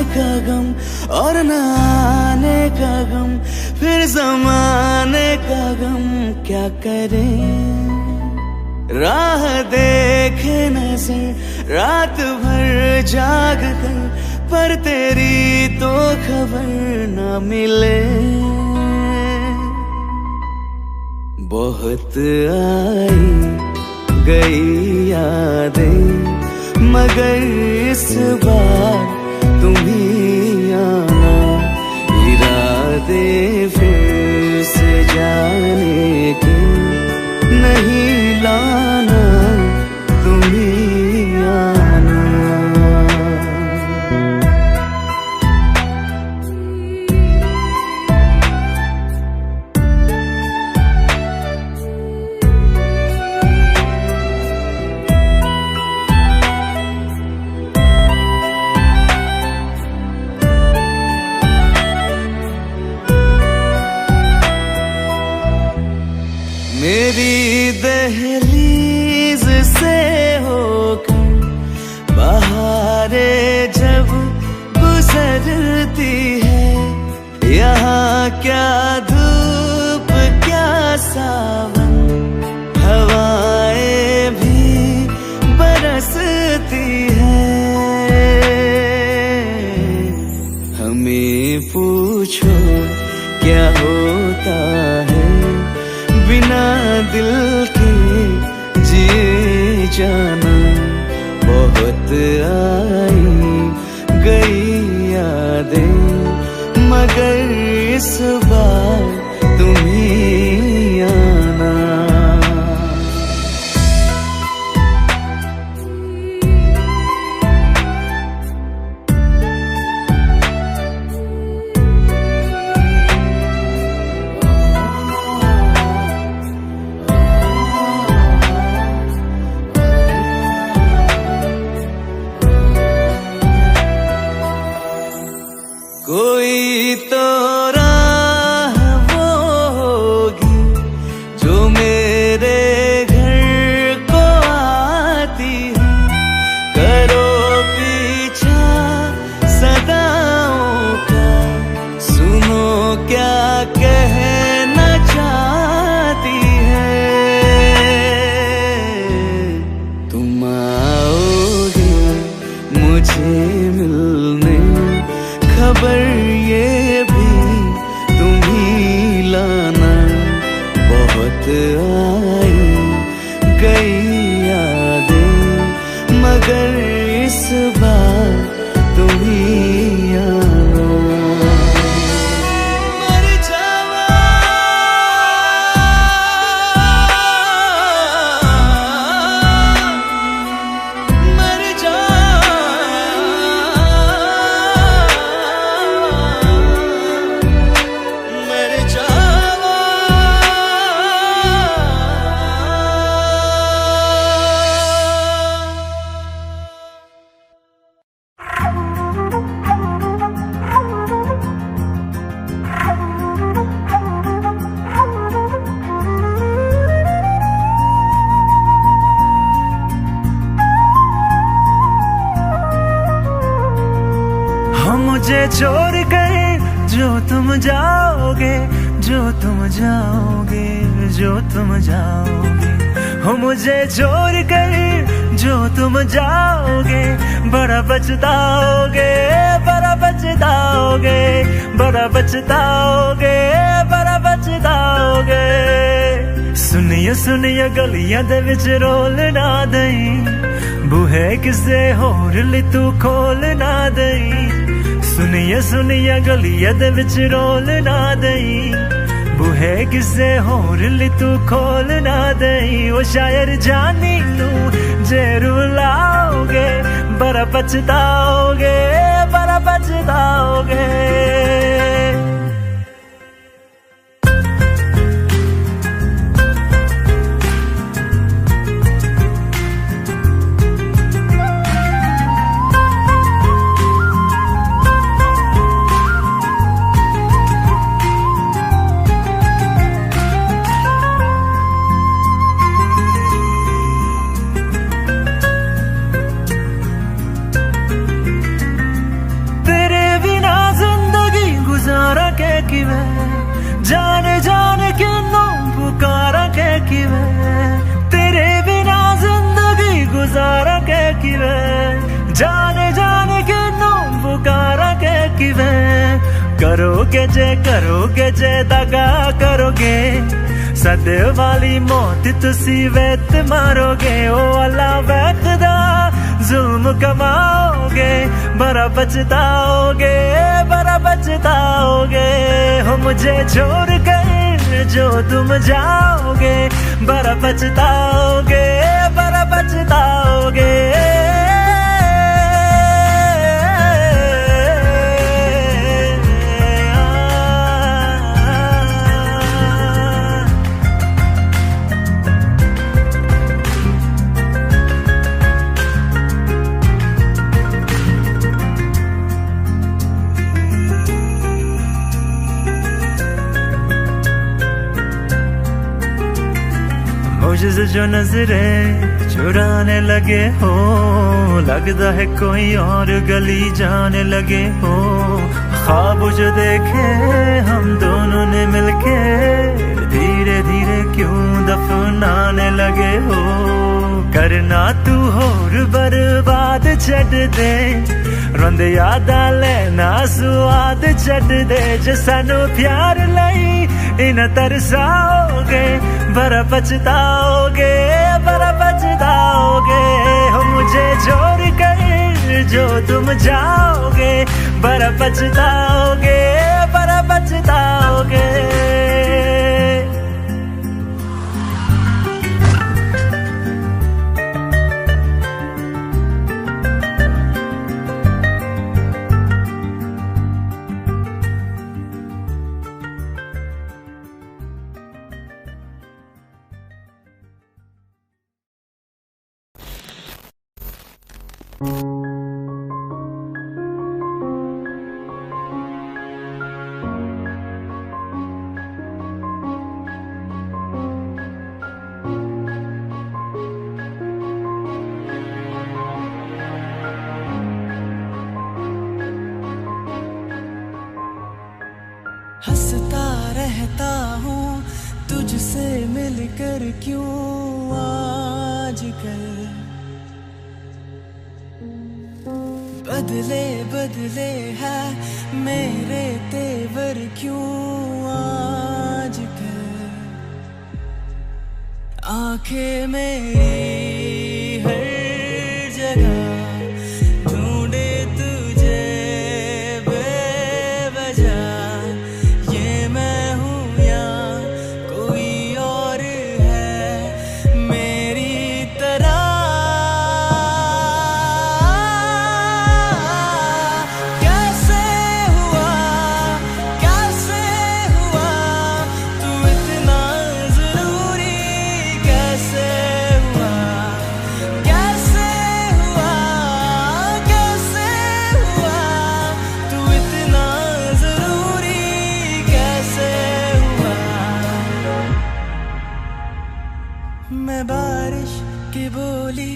का गम और न आने का गम, फिर ज़माने का गम क्या करें। राह देखे नजर रात भर जाग कर, पर तेरी तो खबर न मिले। बहुत आई गई यादें, मगर इस बार तुम ही आना। इरादे फिर से जाने के नहीं लाना, तुम ही आना। मेरी दहलीज से होकर बहारें जब गुजरती है, यहाँ क्या धूप क्या सावन, हवाएं भी बरसती है। हमें पूछो क्या होता है बिना दिल के जिए जाना। बहुत आई गई यादें, मगर इस बार तुम ही आना। कोई तो राह वो होगी जो मेरे घर को आती है। करो पीछा सदाओं का, सुनो क्या कहना चाहती है। तुम आओगे मुझे मिलने, खबर ये भी तुम ही लाना। बहुत आई गई यादें, मगर इस बार तुम ही आना। मर जावा मर जा मुझे छोड़ कर जो तुम जाओगे, जो तुम जाओगे, जो तुम जाओगे। हो मुझे छोड़ कर जो तुम जाओगे, बड़ा पछताओगे, बड़ा पछताओगे, बड़ा पछताओगे, बड़ा पछताओगे। सुनिए सुनिए गलियां दे विच रोल ना दई, बूहे किसे होर ली तू खोल ना दई। सुनिए सुनिए गलियां दे विच रोल ना दई, बूहे किसे होर ली तू खोल ना दई। ओ शायर जानी नू जे रुलाओगे, बड़ा पछताओगे, बड़ा पछताओगे। किवे जाने जाने क्यों पुकारा के किवे तेरे बिना जिंदगी गुजारा के किवे जाने जाने क्यों पुकारा के किवे करोगे जे दगा करोगे सदे वाली मौत तुसी वेत मारोगे ओ अल्लाह वैखदा जुल्म कमाओगे बड़ा पछताओगे हो मुझे छोड़ कर जो तुम जाओगे बड़ा पछताओगे मुझसे जो नजरे चुराने लगे हो लगता है कोई और गली जाने लगे हो ख्वाब जो देखे हम दोनों ने मिलके धीरे धीरे क्यों दफनाने लगे हो करना तू होर बर्बाद छड़ दे रोंद याद लेना स्वाद छड़ दे जे सानू प्यार लई इन तरसाओगे बड़ा पछताओगे हो मुझे छोड़ कर जो तुम जाओगे बड़ा पछताओगे हंसता रहता हूँ तुझसे मिलकर क्यों आजकल बदले बदले है मेरे तेवर क्यों आजकल आंखें मेरी हर जगह ढूंढे तुझे बेवजह ये मैं हूँ या कोई और है मेरी तरह कैसे हुआ तू इतना जरूरी कैसे हुआ तू इतना जरूरी कैसे हुआ मैं बारिश की बोली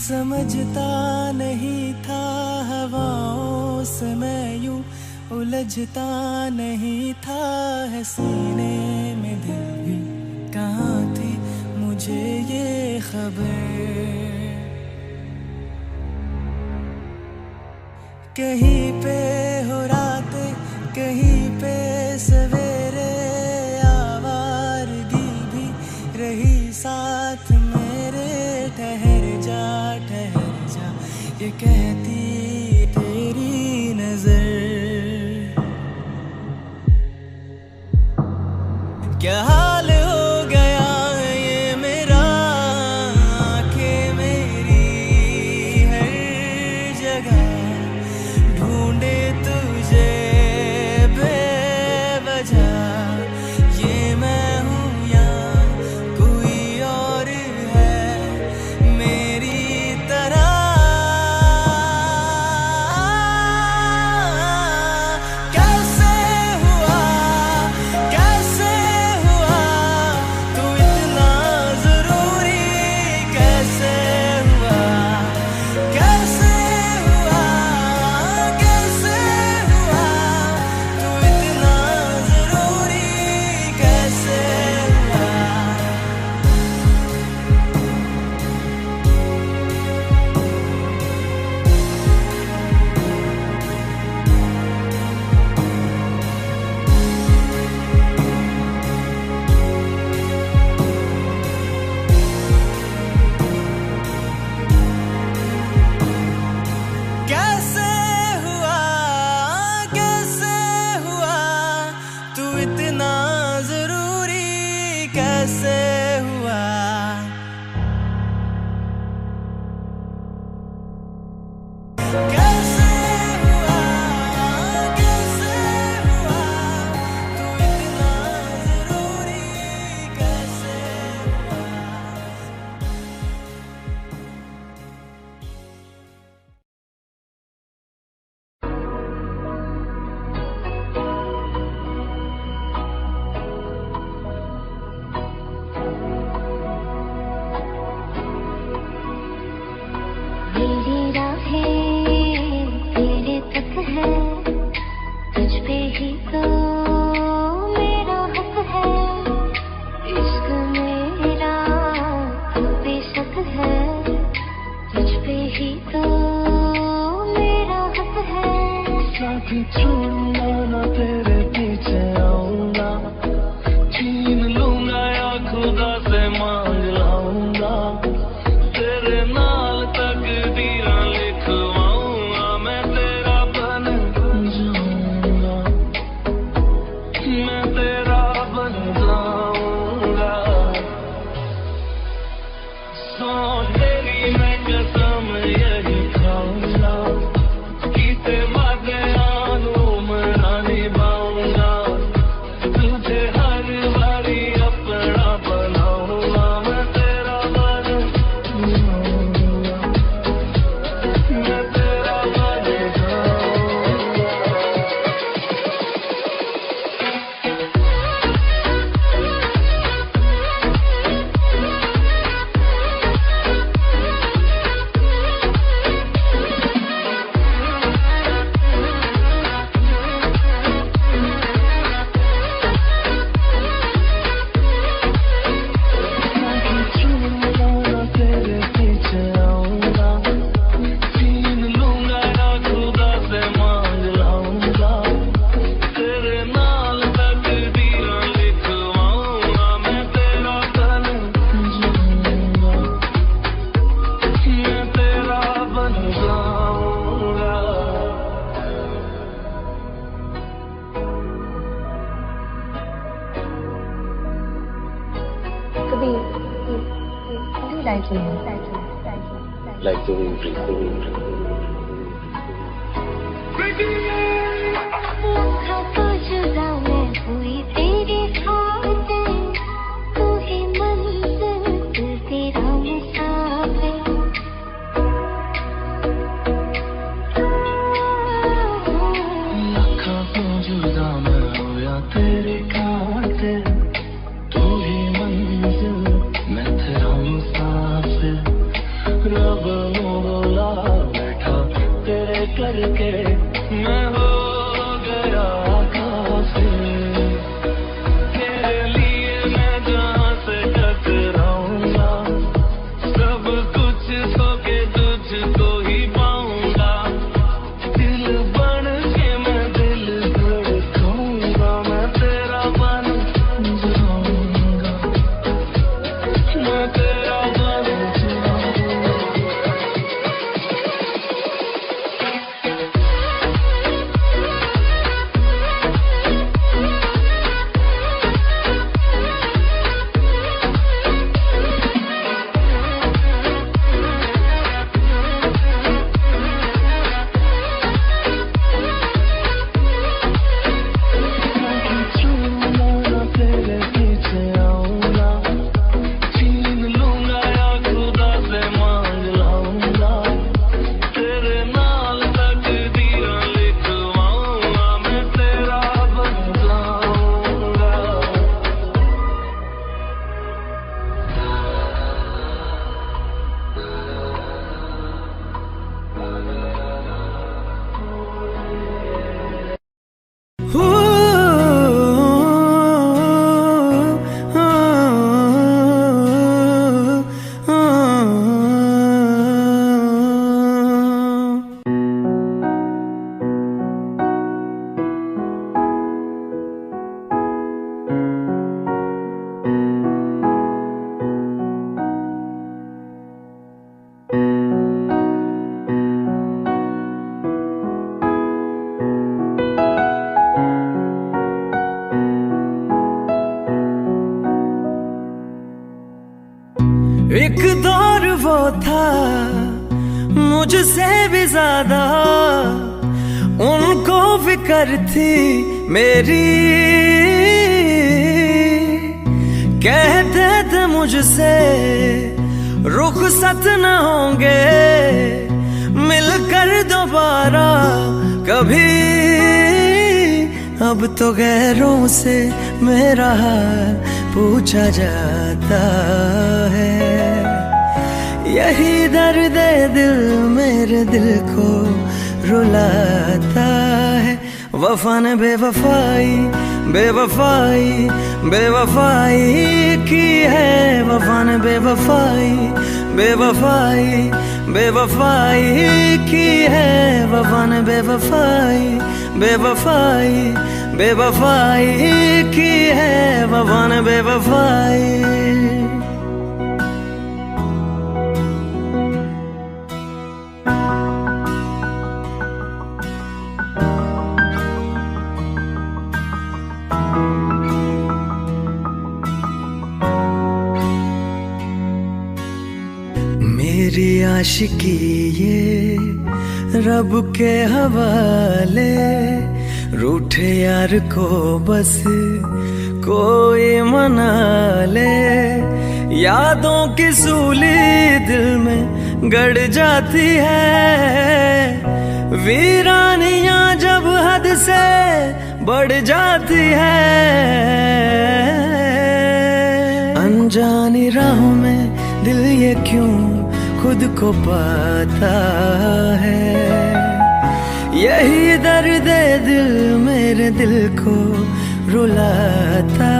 समझता नहीं था हवाओं से मैं यूं उलझता नहीं था है सीने में दिल भी कहाँ थी मुझे ये खबर कहीं पे हो रातें कहीं पे सवेरे आवारगी भी रही साथ मेरे ठहर जा ये कहती तेरी नजर क्या हाल हो गया ये मेरा आंखें मेरी हर जगह ढूंढे तुझे बेवजह ये मैं हूँ या कोई और है मेरी तरह कैसे हुआ कैसे हुआ, कैसे हुआ, कैसे हुआ, तू इतना जरूरी कैसे हुआ। मेरी राहें तेरे तक है, तुझ पे ही तो मेरा हक है। इश्क मेरा तू बेशक है, तुझ पे ही तो मेरा हक है। साथ छोड़ूंगा ना तेरे पीछे आऊंगा, छीन लूंगा या खुदा से मांग लाऊंगा, तेरे नाल तकदीरां लिखवाऊंगा, मैं तेरा बन जाऊंगा, मैं तेरा बन जाऊंगा। सौ तेरी मैं कसम यही खाऊंगा, कीते वादे मना निभाऊंगा, तुझे हर बारी अपना बनाऊंगा, मैं तेरा बन जाऊंगा, मैं तेरा बन जाऊंगा। तेरे पीछे आऊंगा, छीन लूंगा या खुदा से मांग लाऊंगा, तेरे नाल तकदीरां लिखवाऊंगा, मैं तेरा बन जाऊंगा, मैं तेरा बन जाऊंगा। कभी लाइक Like the wind, लखा तो जुदा मैं हुई तेरी खातिर, तू ही मंजिल दिल तेरा मुसाफिर। लखा तो जुदा मैं होया तेरे खातिर, तू ही मंजिल मैं तेरा मुसाफिर। रब नू बोला बैठा तेरे करके, मैं हो गया काफिर, तेरे लिए मैं जहाँ से टकराऊंगा, सब कुछ सो के तुझको ही पाऊंगा, दिल बन के मैं दिल धड़काऊंगा, मैं तेरा बन जाऊंगा, मैं तेरा बन जाऊंगा। एक दौर वो था मुझसे भी ज्यादा, उनको फिक्र थी मेरी। कहते थे मुझसे रुखसत न होंगे मिलकर दोबारा कभी। अब तो गैरों से मेरा हाल पूछा जाता है। यही दर्द दिल मेरे दिल को रुलाता है। वफा ने बेवफाई बेवफाई बेवफाई की है। वफा ने बेवफाई बेवफाई बेवफाई की है। वफा ने बेवफाई बेवफाई बेवफाई की है। वफा ने बेवफाई। मेरी आशिकी ये रब के हवाले, रूठे यार को बस कोई मना ले। यादों की सूली दिल में गड़ जाती है। वीरानियां जब हद से बढ़ जाती है। अनजानी राहों में दिल ये क्यों खुद को पाता है। यही दर्द दिल मेरे दिल को रुलाता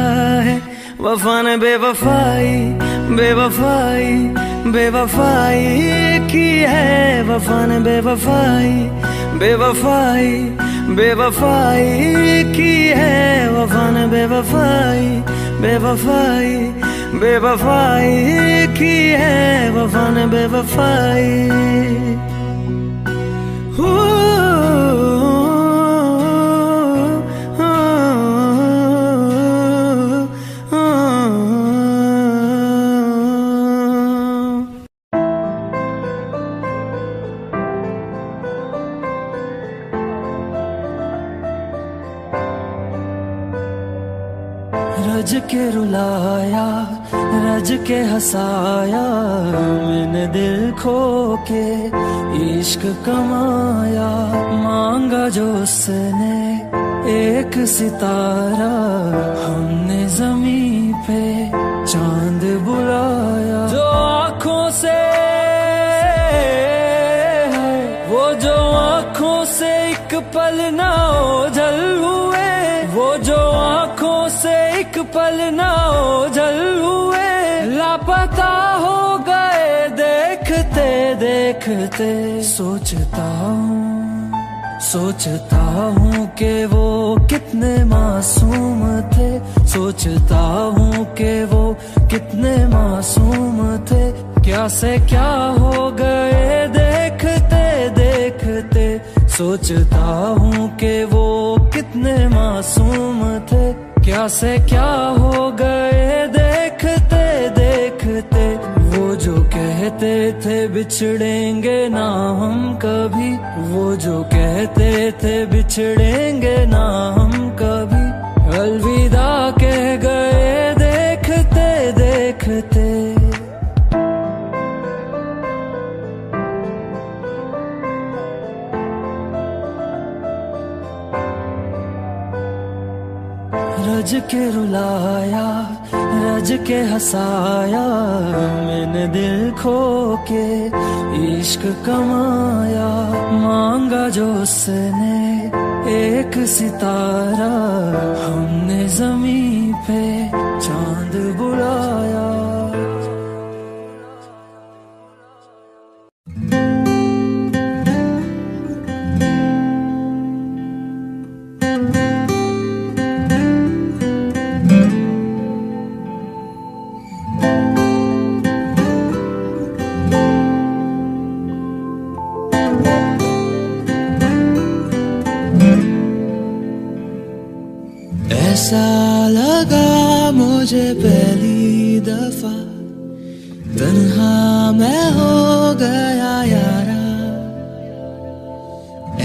है। वफा ने बेवफाई बेवफाई बेवफाई की है। वफा ने बेवफाई बेवफाई बेवफाई की है। वफा ने बेवफाई बेवफाई बेवफाई की है। वफा ने बेवफाई। रज के रुलाया रज के हंसाया, मैंने दिल खो के इश्क कमाया। मांगा जो उसने एक सितारा, हमने जमीन पे चांद बुलाया। जो आँखों से वो जो आँखों से एक पल ना ओझल हुए। वो जो आँखों से एक पल ना ओझल हुए। लापता हो गए देखते देखते। सोचता हूँ कि वो कितने मासूम थे। सोचता हूँ कि वो कितने मासूम थे। क्या से क्या हो गए देखते देखते। सोचता हूँ कि वो कितने मासूम थे। क्या से क्या हो गए देखते देखते। वो जो कहते थे बिछड़ेंगे ना हम कभी। वो जो कहते थे बिछड़ेंगे ना हम कभी। अलविदा कह गए देखते देखते। रज के रुलाया रज के हंसाया, मैंने दिल खो के इश्क कमाया। मांगा जो उसने एक सितारा, हमने जमीन पे चांद बुलाया। ऐसा लगा मुझे पहली दफा तन्हा मैं हो गया यारा,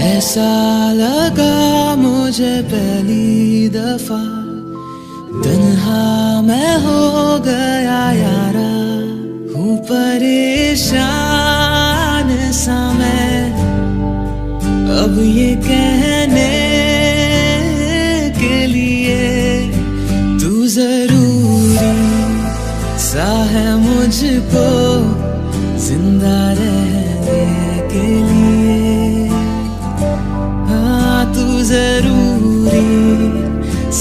ऐसा लगा मुझे पहली दफा। तन्हा मैं हो गया यारा, हूँ परेशान सा मैं अब ये कहने के लिए, तू जरूरी सा है मुझको जिंदा रहने के लिए। हाँ तू जरूरी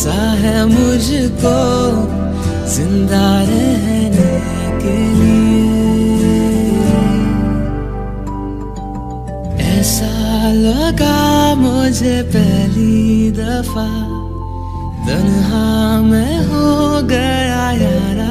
सा है मुझको जिंदा रहने के लिए। ऐसा लगा मुझे पहली दफा, तन्हा मैं हो गया यारा।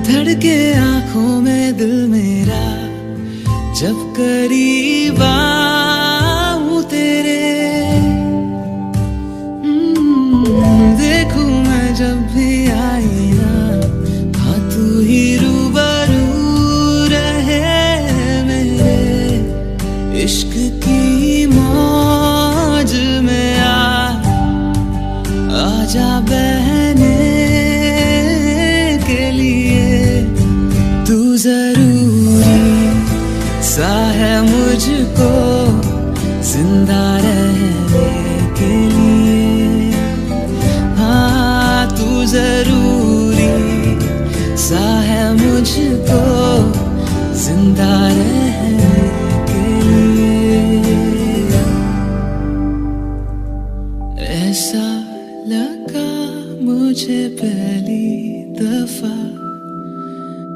धड़के आंखों में दिल मेरा जब करीब आऊं तेरे, देखूं मैं जब भी आई ना, हाँ तू ही रूबरू रहे मेरे। इश्क की मौज में आजा बहने के लिए। तू जरूरी सा है मुझको जिंदा रहने के लिए। हाँ तू जरूरी सा है मुझको जिंदा रहने के लिए। ऐसा लगा मुझे पहली दफा,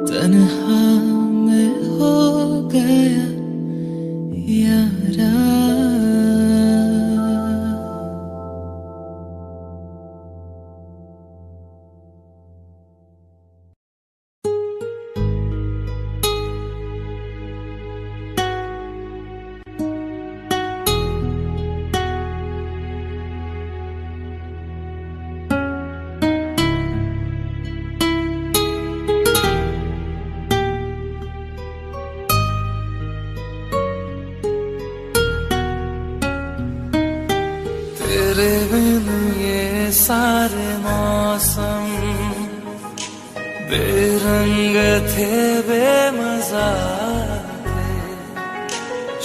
तन्हा मैं हो गया यारा। तेरे बिन ये सारे मौसम बेरंग थे, बेमजा थे।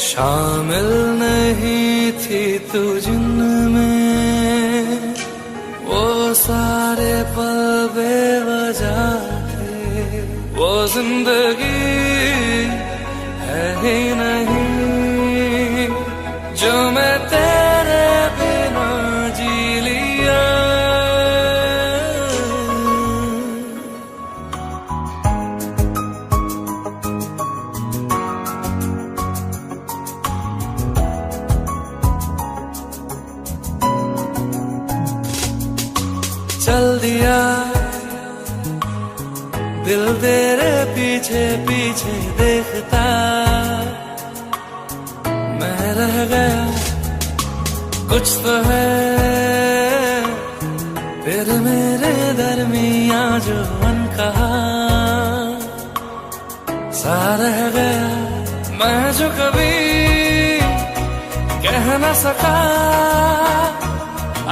शामिल नहीं थी तू जिनमें, वो सारे पल बेवजह थे। वो जिंदगी है ही नहीं जो मैं तेरे बिना जी लिया। चल दिया दिल तेरे पीछे पीछे देखता, मैं रह गया कुछ तो है फिर मेरे दरमिया जो अनकहा सा रह गया। मैं जो कभी कह न सका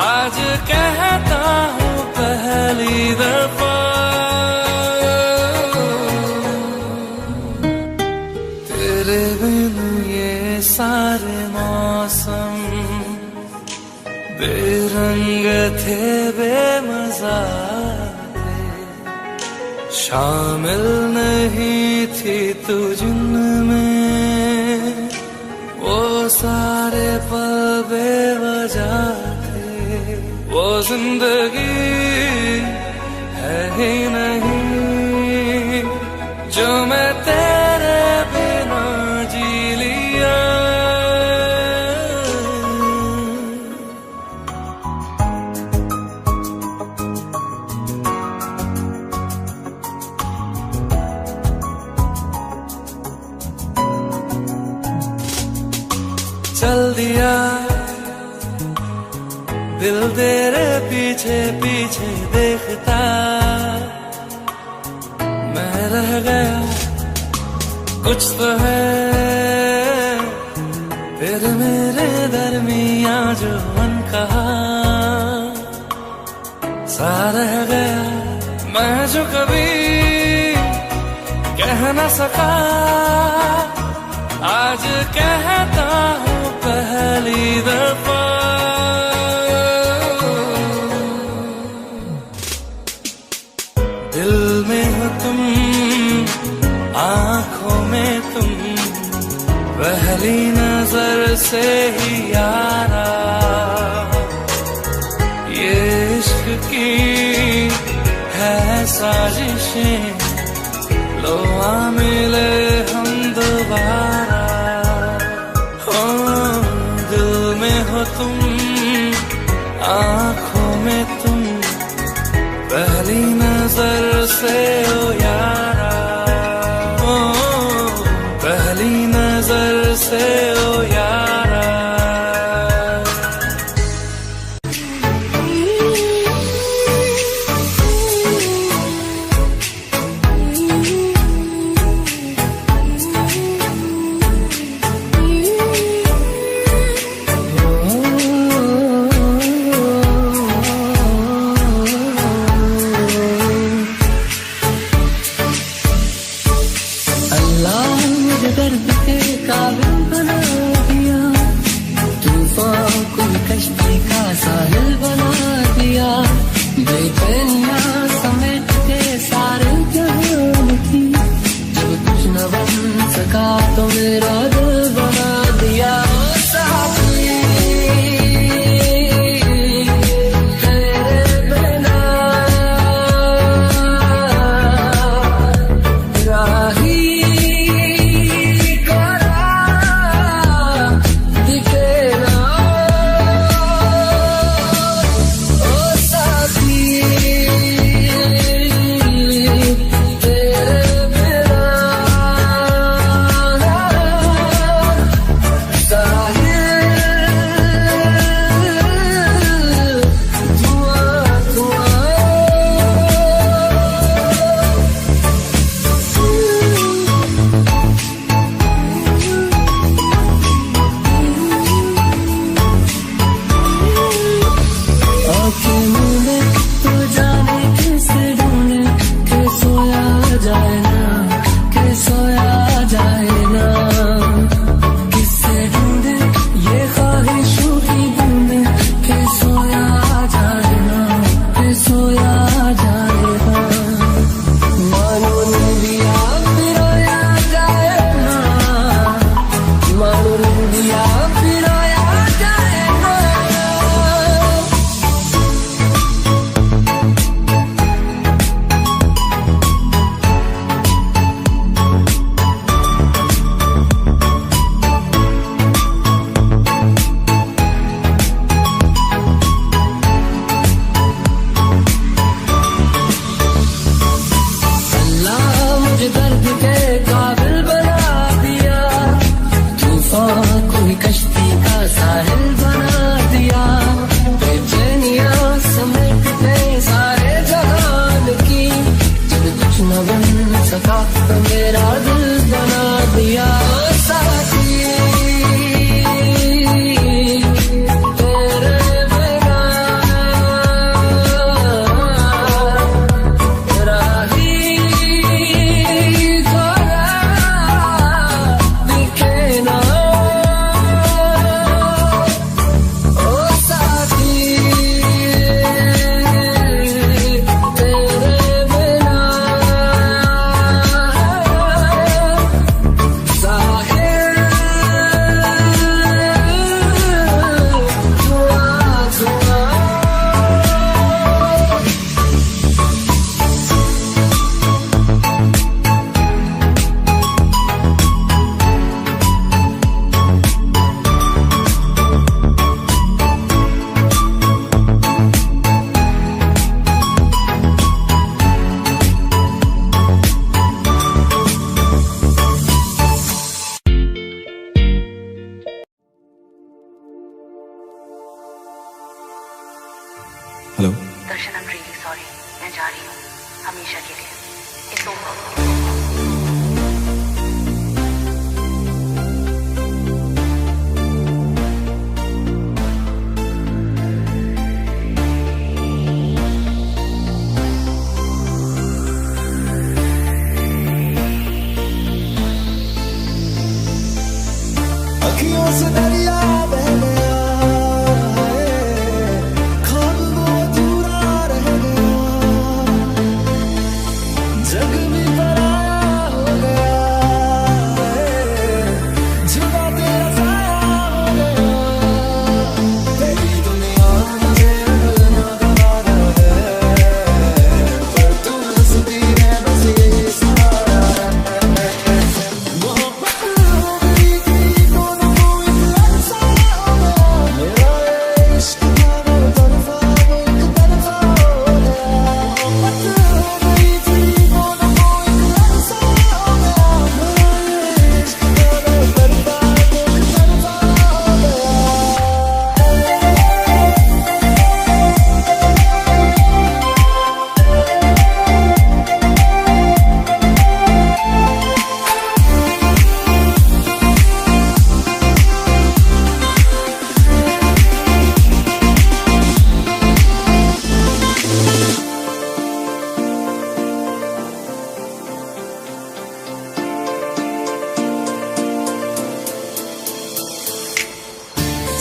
आज कहता हूँ पहली दफा। तेरे बिन ये सारे मौसम बेरंग थे, बेमजा थे। शामिल नहीं थी तू जिनमें, वो सारे पल बेवजह थे। वो जिंदगी है ही नहीं जो मैं तेरे बिना जी लिया। चल दिया दिल तेरे पीछे पीछे देखता, मैं रह गया कुछ तो है फिर मेरे दरमियां जो मन कहा सा रह गया, मैं जो कभी कह न सका आज कहता हूँ पहली दफा। दिल में हो तुम, आंखों में तुम, पहली नजर से ही यारा, ये इश्क की है साजिशें, लो आ मिले हम दोबारा। हो दिल में हो तुम, आंखों में तुम, पहली नजर से ओ यारा, ओ पहली नजर से ओ यारा। दर्द के काबिल बना दिया, तूफान को कश्ती का साहिल बना दिया, बेचैनियां समेट के सारे जहान की, जब कुछ न बन सका तो मेरा दिल बना दिया। दर्शन, आई एम रियली सॉरी। मैं जा रही हूँ हमेशा के लिए। It's over. अखियों से दरिया बह गया है, ख्वाब वो अधूरा रह गया, जग भी पराया हो गया है, जुदा तेरा साया हो गया, तेरी दुनिया मुझे भूलना गवारा है, पर तू हंसती है बस ये सहारा है। मोहब्बत हो गई थी दोनों को एक अरसा हो गया, मेरा इश्क था वो तरफा वो एक तरफा हो गया। मोहब्बत हो गई थी दोनों को एक अरसा हो गया, मेरा इश्क था वो तरफा वो एक तरफा हो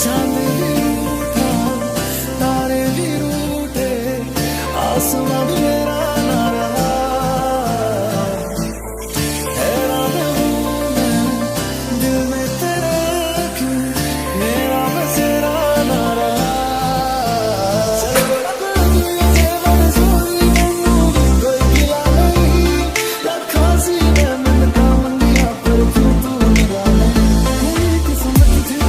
चांद भी रूठा, तारे भी रूठे, आसमां भी मेरा ना रहा, हैरान हूँ मैं दिल में तेरे क्यों मेरा बसेरा ना रहा। चल बदल ये मंजूरी मंजूरी कोई गिला नहीं, रखा सी है मन का मंदिया पर क्यों तू निराला, मेरी किस्मत थी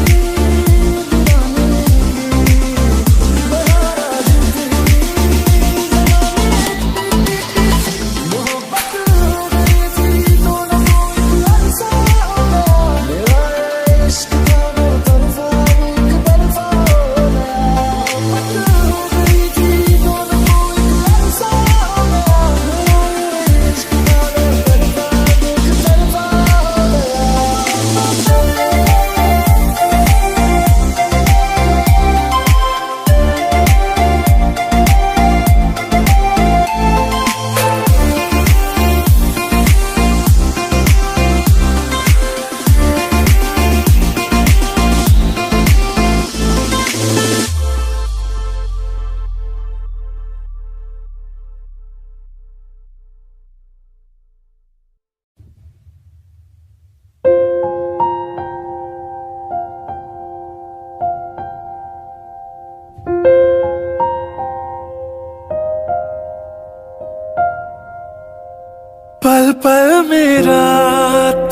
पल पल मेरा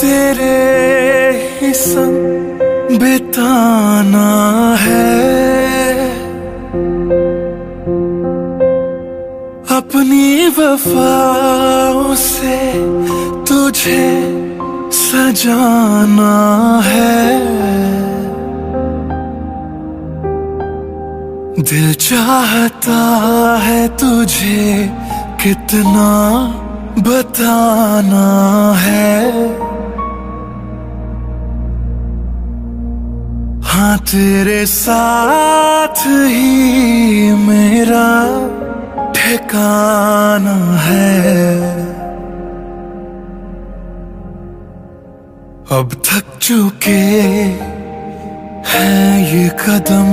तेरे ही संग बिताना है, अपनी वफाओं से तुझे सजाना है। दिल चाहता है तुझे कितना बताना है, हाँ तेरे साथ ही मेरा ठिकाना है। अब थक चुके हैं ये कदम,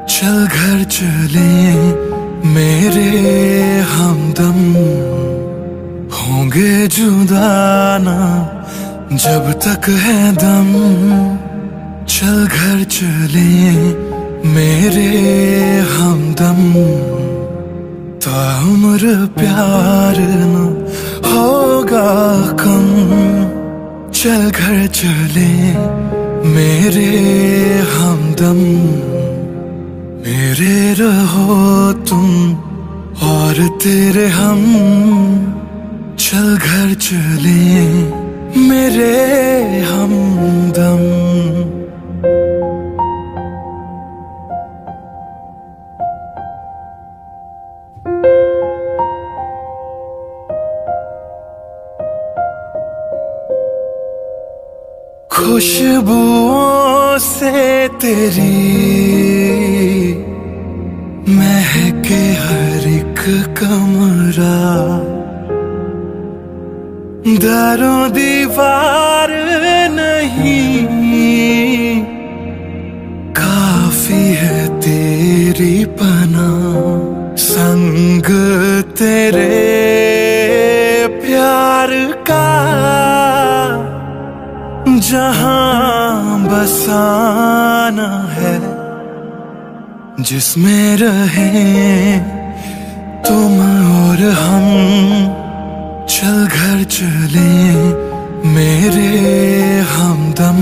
चल घर चले मेरे हमदम, होंगे जुदा ना जब तक है दम, चल घर चले मेरे हमदम, ताउम्र प्यार न होगा कम, चल घर चले मेरे हमदम, मेरे रहो तुम और तेरे हम, चल घर चले मेरे हमदम। खुशबुओं से तेरी महके हर एक कमरा, दरों दीवार नहीं काफी है तेरी पनाह। संग तेरे प्यार का जहां बसाना है, जिसमें रहे तुम और हम। चल घर चले मेरे हमदम,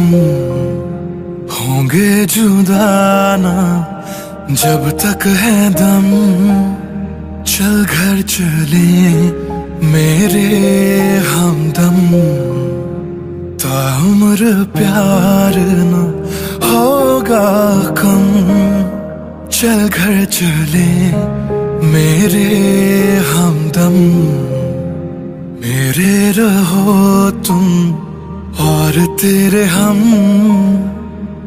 होंगे जुदा ना जब तक है दम। चल घर चले मेरे हमदम, ताउम्र प्यार न होगा कम। चल घर चले मेरे हमदम, मेरे रहो तुम और तेरे हम।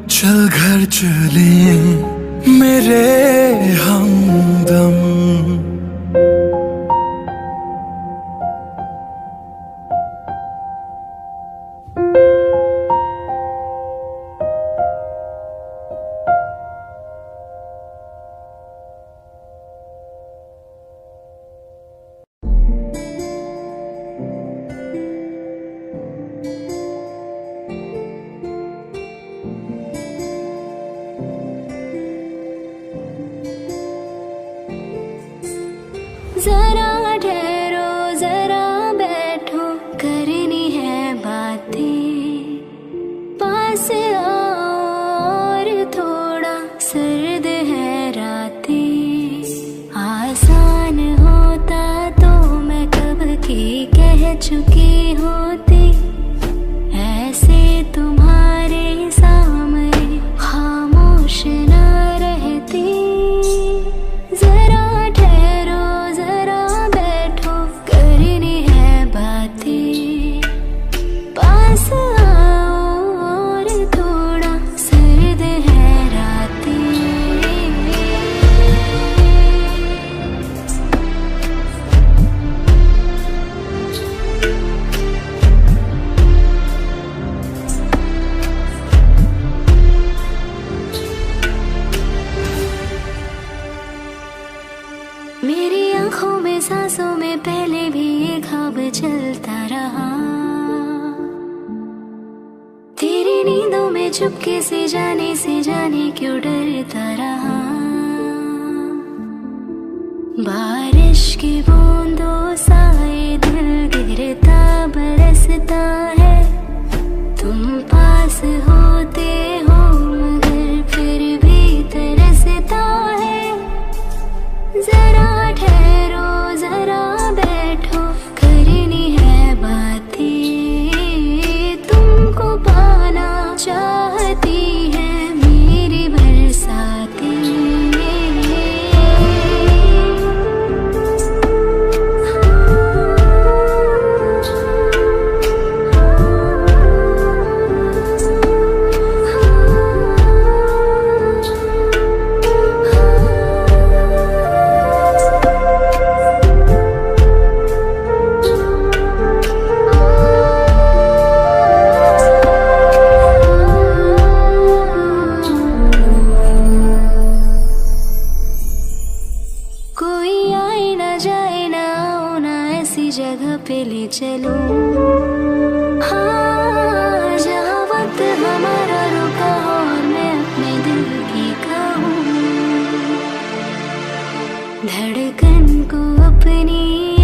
चल घर चले मेरे हमदम। जरा ठहरो जरा बैठो, करनी है बातें। पास आओ और थोड़ा, सर्द है रातें। आसान होता तो मैं कब की कह चुकी होती, ऐसे तुम्हारे सामने खामोश न रहती। जरा मेरी आंखों में सांसों में पहले भी ये ख्वाब चलता रहा। तेरी नींदों में चुपके से जाने क्यों डरता रहा। बारिश की बूंदों सा ये दिल गिरता बरसता है। तुम पास होते हो मगर फिर भी तरसता है। जरा ठहरो जरा बैठो, करनी है बातें। तुमको पाना चाहती है मेरी बरसातें। जगह पे ले चलो, हाँ जहाँ वक्त हमारा रुका हो और मैं अपने दिल की कहूँ। धड़कन को अपनी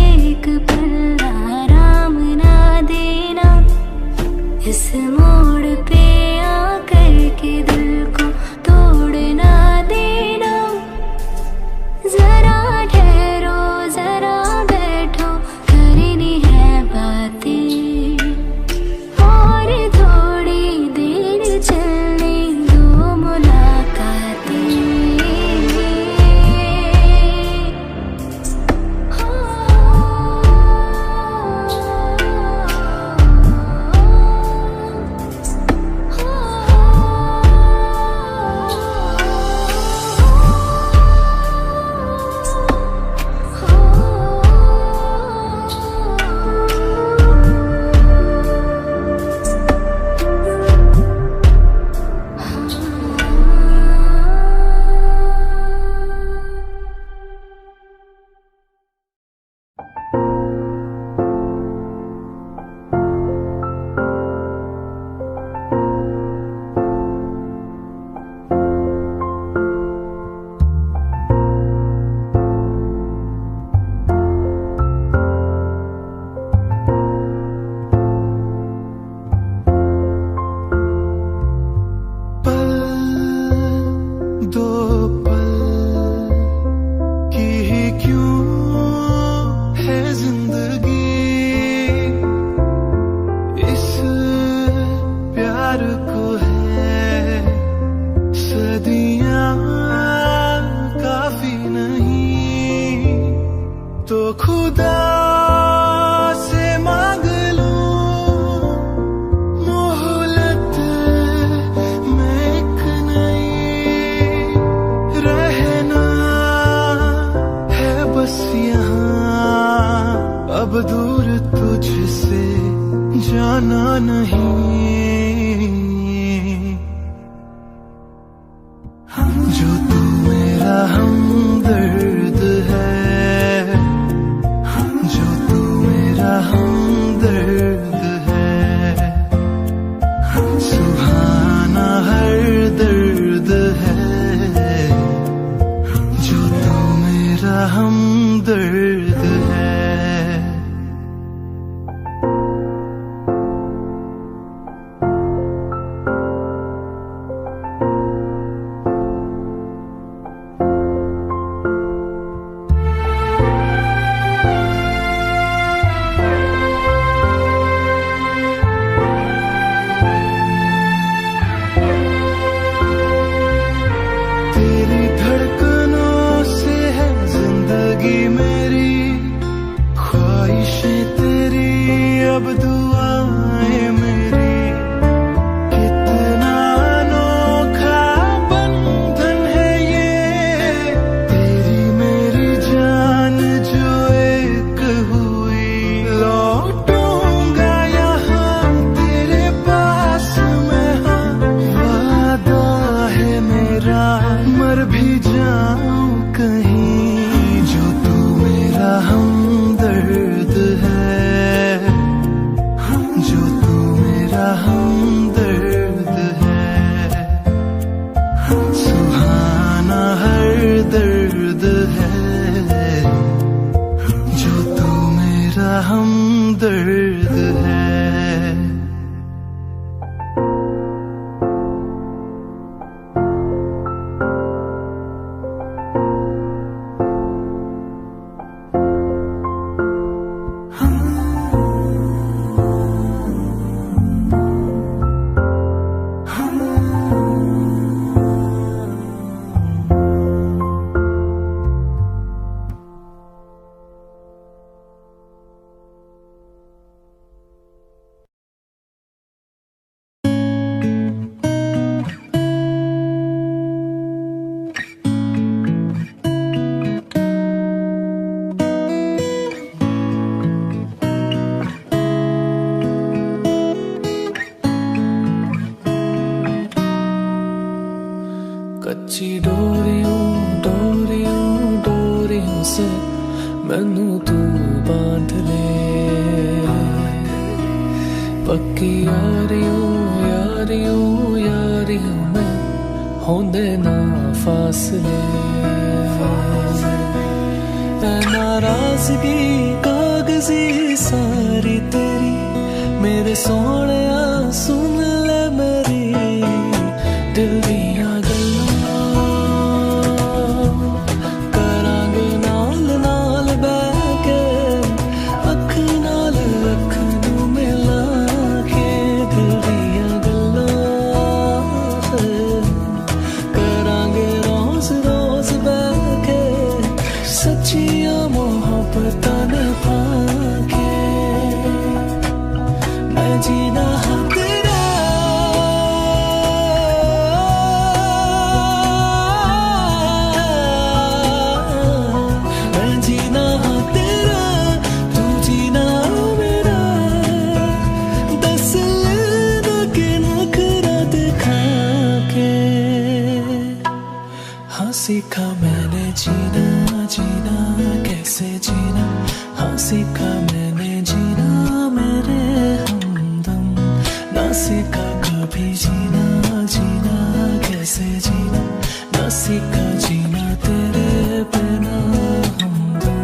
एक पल आराम ना देना, इस मोड़ पे आकर के दिल को तोड़ ना देना। जरा ठहरो जरा बैठो, करनी है बातें और थोड़ी देर चलने दो मुलाकातें। ऊंची डोरियों डोरियों डोरियों से मैनू तू बांध ले, पक्की यारियों यारियों यारियों में होंदे ना फासले। नाराजगी कागजी सारी तेरी, मेरे सोहणिया सुन ले मेरी दिल दियां गल्लां, करांगे नाल नाल बैठ के अख नाल अख नू मिला के। दिल दियां गल्लां करांगे रोज रोज बैठ के, सच्चियां मोहब्बतां निभा के। मैं जीना हाँ तेरा, मैं जीना हाँ तेरा, तू जीना मेरा। दस लेना के नखरा दिखा के, हाँ सीखा मैंने जीना जीना कैसे जीना, हाँ सीखा मैंने जीना मेरे हमदम। ना सीखा कभी जीना जीना कैसे जीना, ना सीखा जीना तेरे बिना हमदम।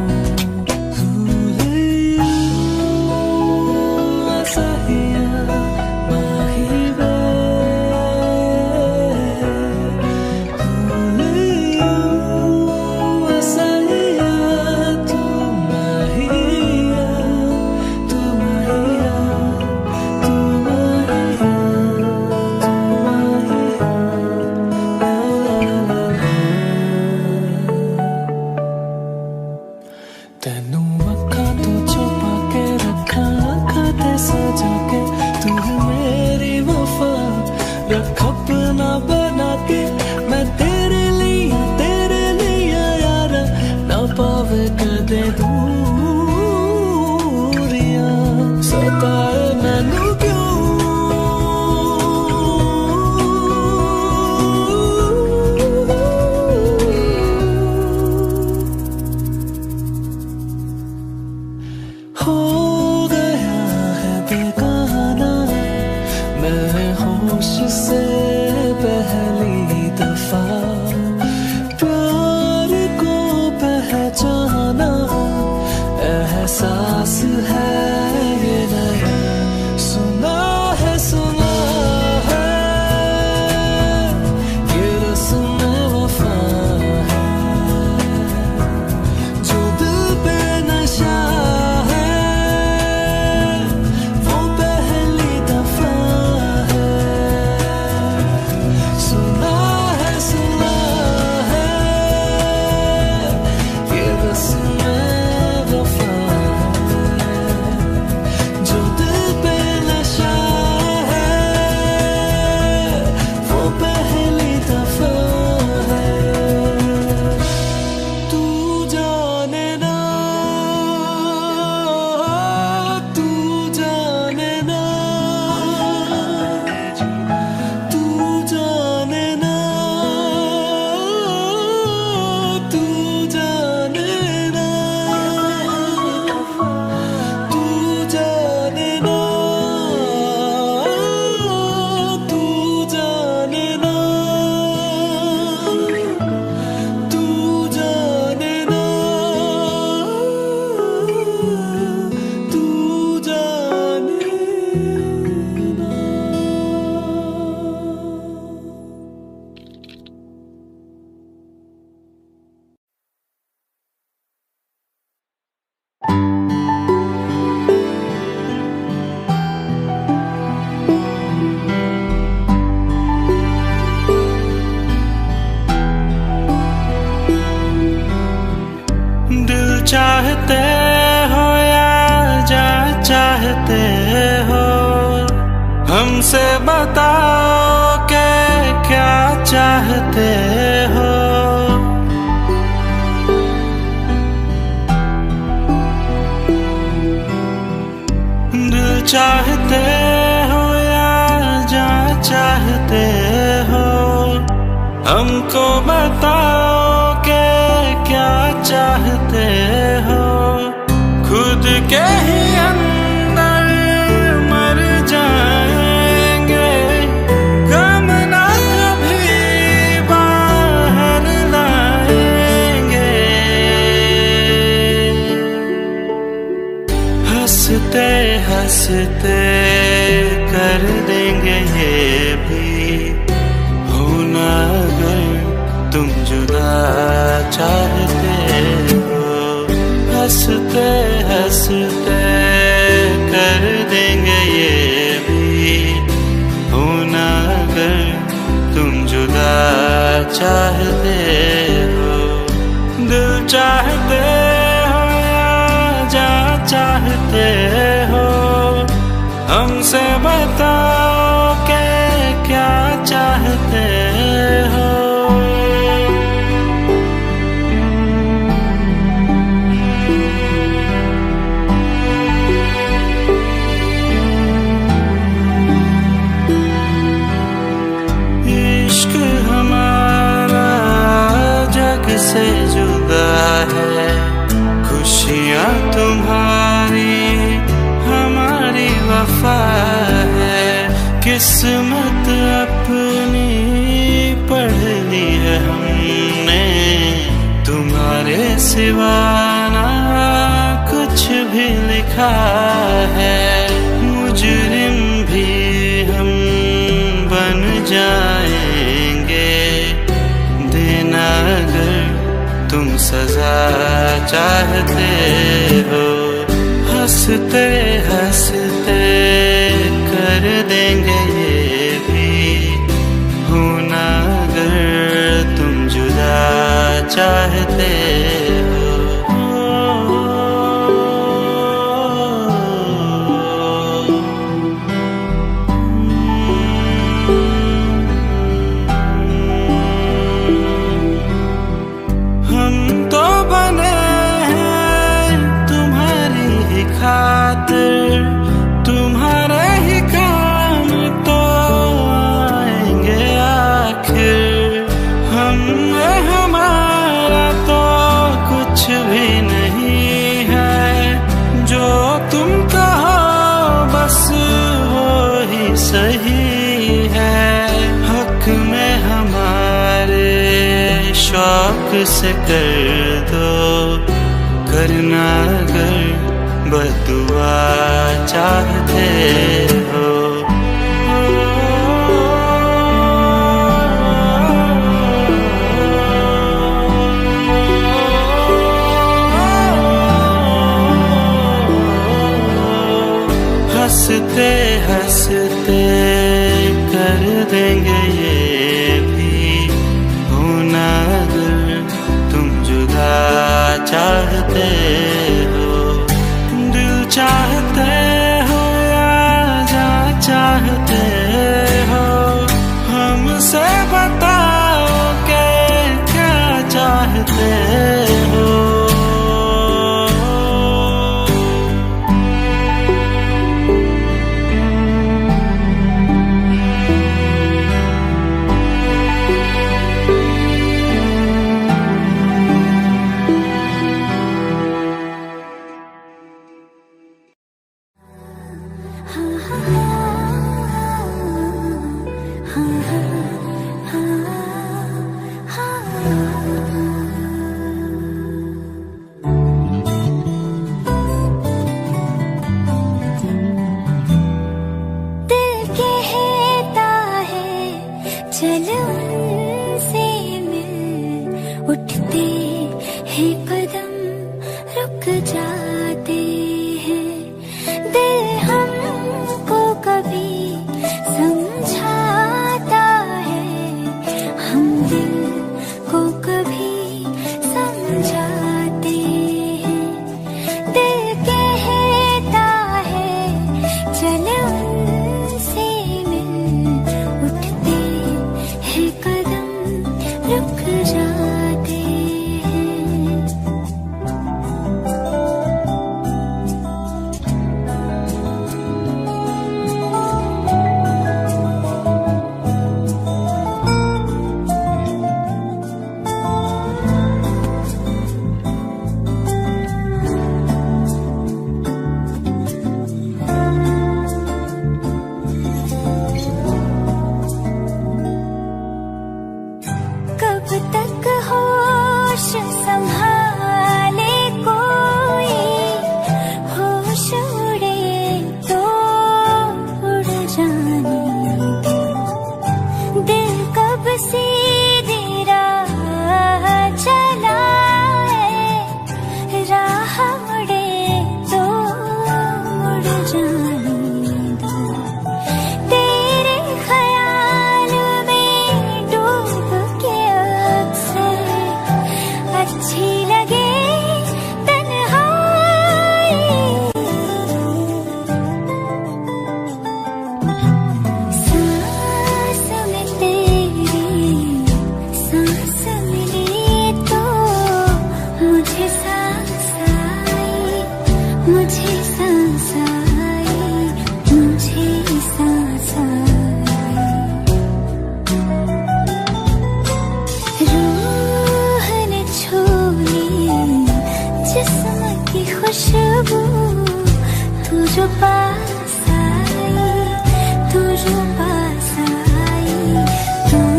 तेनू अखा तो छुपा के रखा, अखा ते सजा के तू है मेरी वफा। रख अपना बना के मैं तेरे लिए यार, ना पावे कदे दूरियां। सताए मैनू क्यों हो गया है बेगाना मैं होश से पहली दफा। प्यार को पहचाना एहसास है ये नया, सुना है ये रस्म वफा है। जो दिल पे नशा चाहते हो या जा चाहते हो, हमसे बताओ के क्या चाहते हो। दिल चाहते हो या जा चाहते हो, हमको बताओ कि क्या चाहते हो, खुद के ही अंदर मर जाएंगे, गम ना कभी बाहर लाएंगे। हंसते हंसते कर देंगे ये भी, होना अगर तुम जुदा चाहते हो। हंसते हंसते कर देंगे ये भी, होना अगर तुम जुदा चाहते हो। दिल चाहते हो या जा चाहते हो, हमसे बताओ कि क्या चाहते हो। इश्क हमारा जग से जुदा है, खुशियाँ तुम्हारी हमारी वफा है। किस्मत अपनी पढ़ ली है हमने, तुम्हारे सिवा ना कुछ भी लिखा है। मुजरिम भी हम बन जाएंगे, देना अगर तुम सजा चाहते हो। हंसते हंसते कर देंगे ये भी, होना अगर तुम जुदा चाहते हो। हम तो बने हैं तुम्हारी ही खातिर, तुम्हारे ही काम तो आएंगे आखिर। हम हमारा तो कुछ भी नहीं है, जो तुम कहो बस वो ही सही है। हक में हमारे शौक से कर दो, करना अगर बदुआ चाहते हो। हंसते हंसते कर देंगे ये भी, होना अगर तुम जुदा चाहते हो। दिल चाहते हो या जा चाहते हो, हमसे बताओ कि क्या चाहते हो।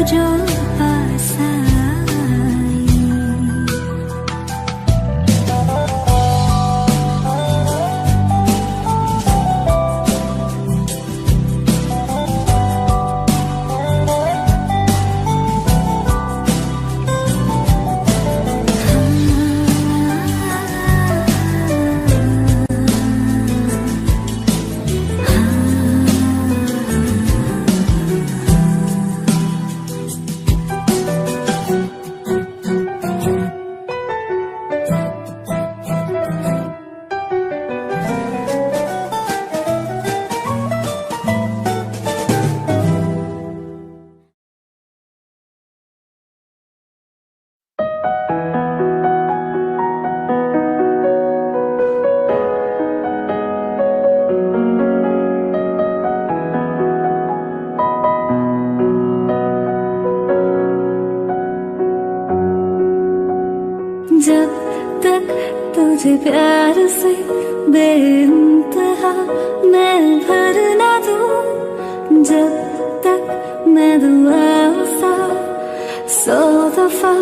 जो पास आई। जब तक तुझे प्यार से बेइंतहा मैं भर ना दूं, जब तक मैं दुआ सा 100 दफा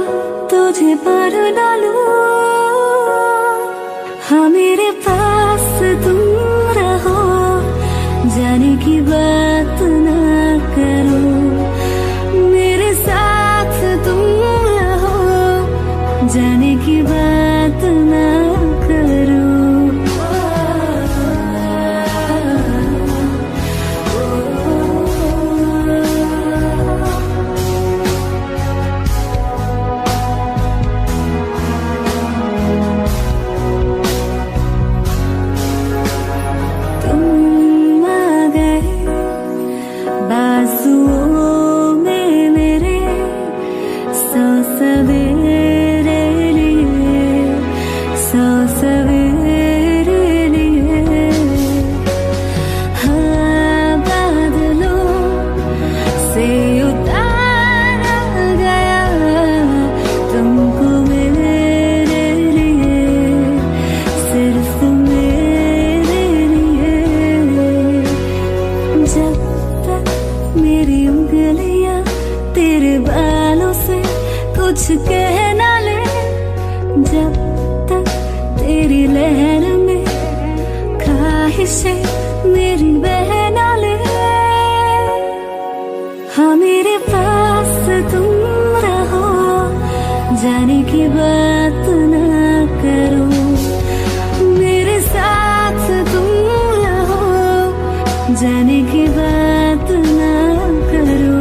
तुझे पर डालूं। हाँ मेरे पास तुम रहो, जाने की बात ना करो, मेरे साथ तुम रहो, जाने की बात ना करो। तुम आ गए बाजुओं में मेरे, 100 सवेरे लिए, 100 सवेरे लिए। हाँ बादलों से उतारा गया तुमको मेरे लिए, सिर्फ मेरे लिए। जब तक मेरी उंगलियां तेरे बालों से कुछ कह ना ले, जब तक तेरी लहर में ख्वाहिशें मेरी बह ना ले। हाँ मेरे पास तुम रहो, जाने की बात ना करो, मेरे साथ तुम रहो, जाने की बात ना करो।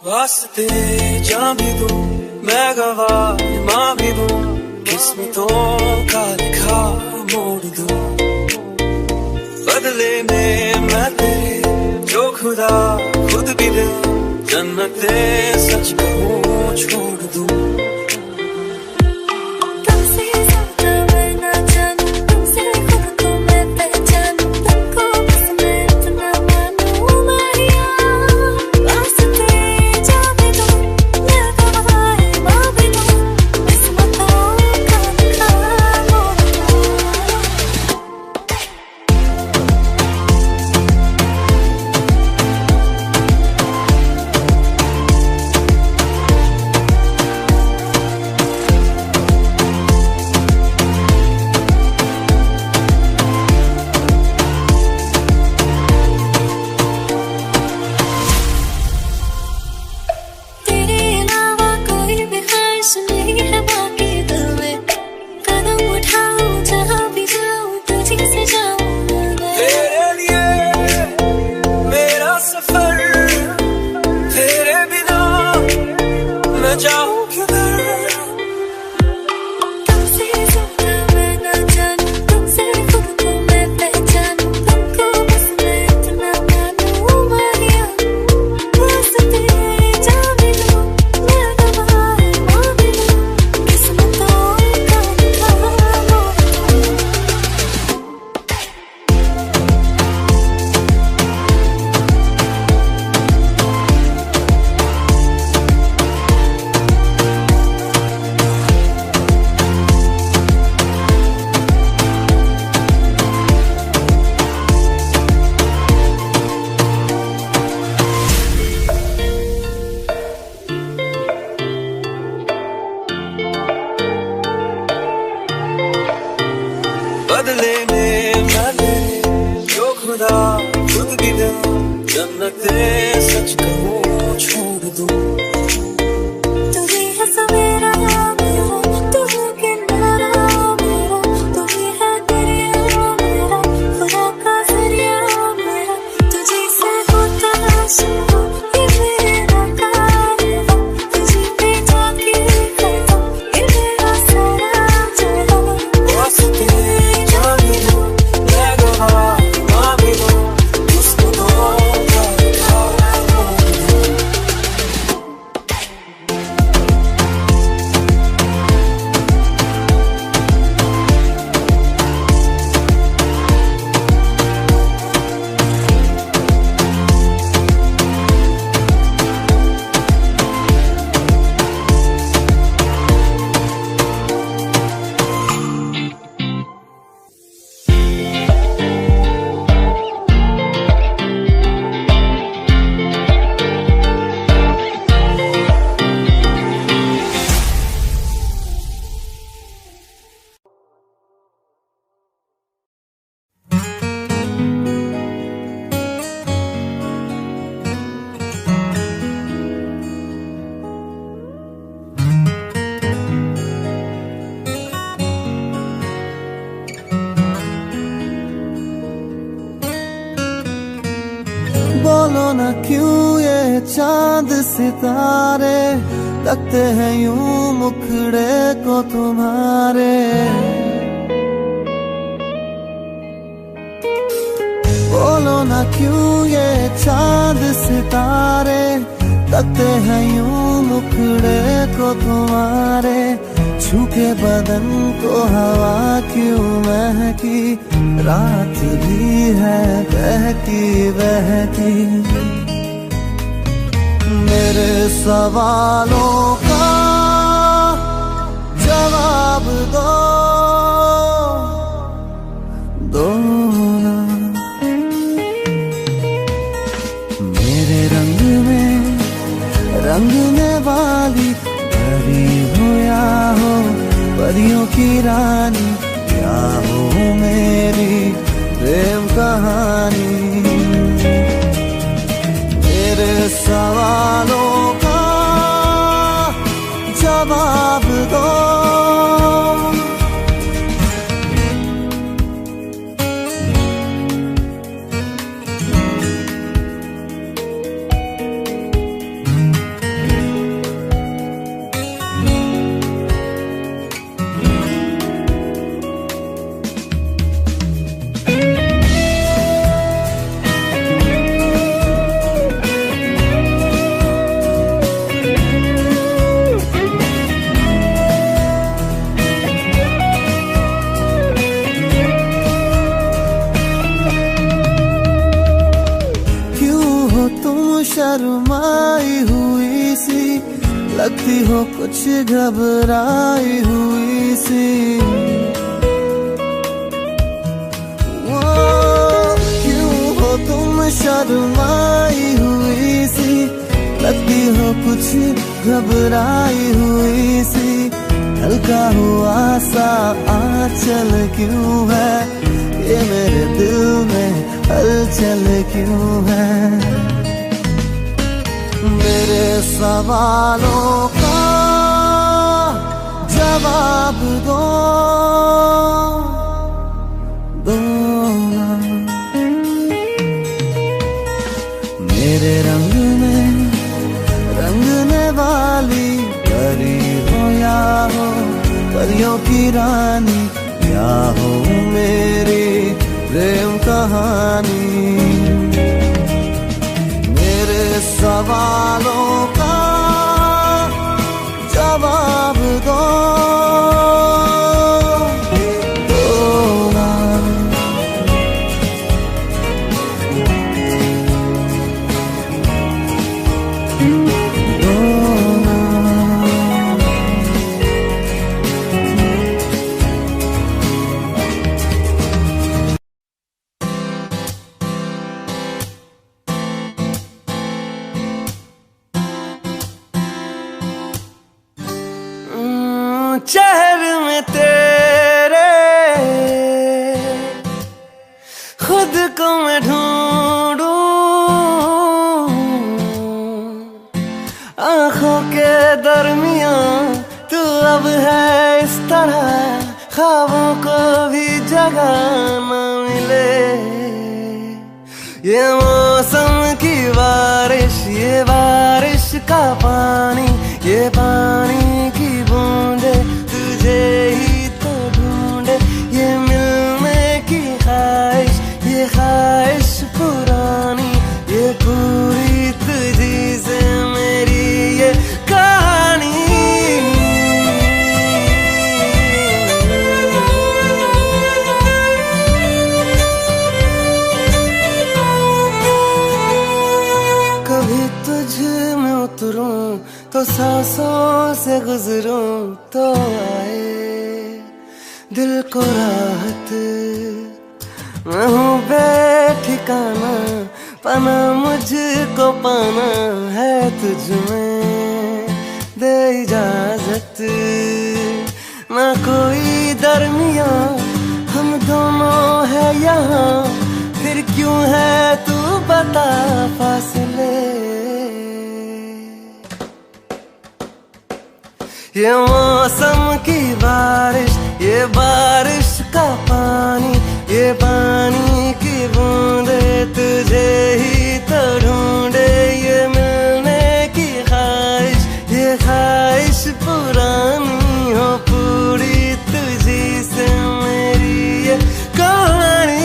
वास्ते जां भी दूं मैं गवाह मां भी दूं, किस्मतों का लिखा मोड़ दूं, बदले में मैं तेरे जो खुदा खुद भी दे, जन्नते सच कहूं छोड़ दूं। तुमसे ज्यादा मैं ना जानूं, तुमसे खुद को मैं पहचानूं, तुमको बस मैं इतना मानूं माहिया। वास्ते जां भी दूं मैं गवाह मां भी दूं, किस्मतों का लिखा मोड़ दूं। जन्नते सच कहूँ छोड़ दूँ। तू ही है सवेरा मेरा, तू है किनारा मेरा, तू ही है दरिया मेरा, खुदा का जरिया मेरा। तुझे से होता शुरू ये मेरा कारवां, तुझे पे जाके खत्म ये मेरा सारा जहां। वास्ते जाने दो, ले गवा मांगे दो, उसको दो बोलो ना क्यों ये चांद सितारे लगते हैं यूं मुखड़े को तुम्हारे। बोलो ना क्यों ये चांद सितारे लगते हैं यूं मुखड़े को तुम्हारे। छू के बदन को हवा क्यों महकी, रात भी है बहकी बहकी। मेरे सवालों का जवाब दो, दो ना। मेरे रंगने वाली परी हो या हो परियों की रानी, क्या हो मेरी प्रेम कहानी। मेरे सवालों का जवाब दो, शर्माई हुई सी लगती हो, कुछ घबराई हुई सी। वो क्यों हो तुम शर्माई हुई सी लगती हो, कुछ घबराई हुई सी। हल्का हुआ सा आंचल क्यों है, ये मेरे दिल में हलचल क्यों है। मेरे सवालों का जवाब दो, दो ना। मेरे रंगने वाली परी हो या हो परियों की रानी, या हो मेरी प्रेम कहानी। सवालों का जवाब दो, दो ना। दो ना। शहर में तेरे खुद को मैं ढूंढूं, दरमियां तू अब है इस तरह, ख्वाबों को भी जगह न मिले। ये मौसम की बारिश, ये बारिश का पानी, ये पानी की बूंदे तुझे ही तो ढूंढे। ये मिलने की ख्वाहिश, ये ख्वाहिश पुरानी, ये पूरी तुझी से मेरी ये कहानी। कभी तुझ में उतरूं तो सांसों से गुजरूं तो आए दिल को राहत। मैं हूँ बेठिकाना, पाना मुझको पाना है तुझ में, दे इजाजत। ना कोई दरमिया, हम दोनों है यहाँ, फिर क्यों है तू बता फासले। ये मौसम की बारिश, ये बारिश का पानी, ये पानी की बूंदे तुझे ही तो ढूंढे। ये मिलने की ख्वाहिश, ये ख्वाहिश पुरानी हो पूरी तुझी से मेरी ये कहानी।